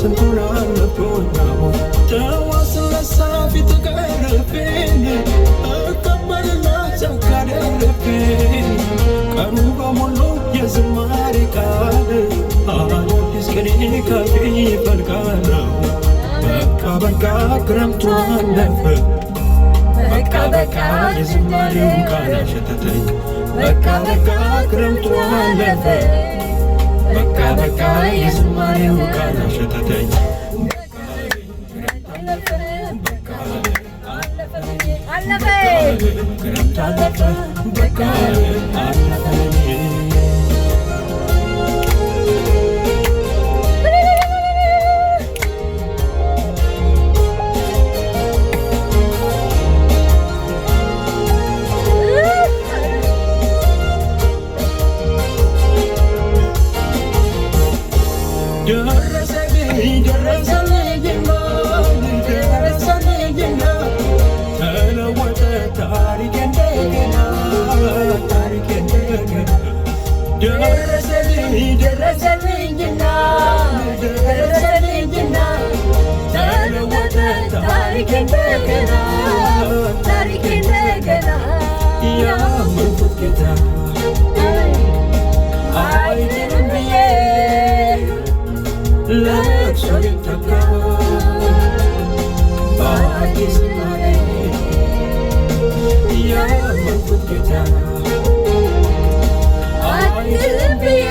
ስንቱን አለፍኩና ተዋስነሳ ፊት ቀረብኝ እቀበልና ጸጋደረብኝ ቀኑ በሙሉ የዝማሬ ቃል አዲስ ቅኔ ካፌ ይፈልቃል በቃ በቃ ክረምቱ አለፈ በቃ በቃ የዝማሬው ቃል አሸተተኝ በቃ በቃ ክረምቱ አለፈ በቃ በቃ የዝማሬው ቃል አሸተተኝ ክረምት አለፈ በቃ አለፈ ደረሰልኝና ተለወጠ ታሪኬ እንደገና ደረሰልኝና ተለወጠ ታሪኬ እንደገና ያመንኩት ጌታ አይደለም ብዬ ለቅሶ ይተካ በአዲስ ዝማሬ ያመንኩት ጌታ አይደለም ብዬ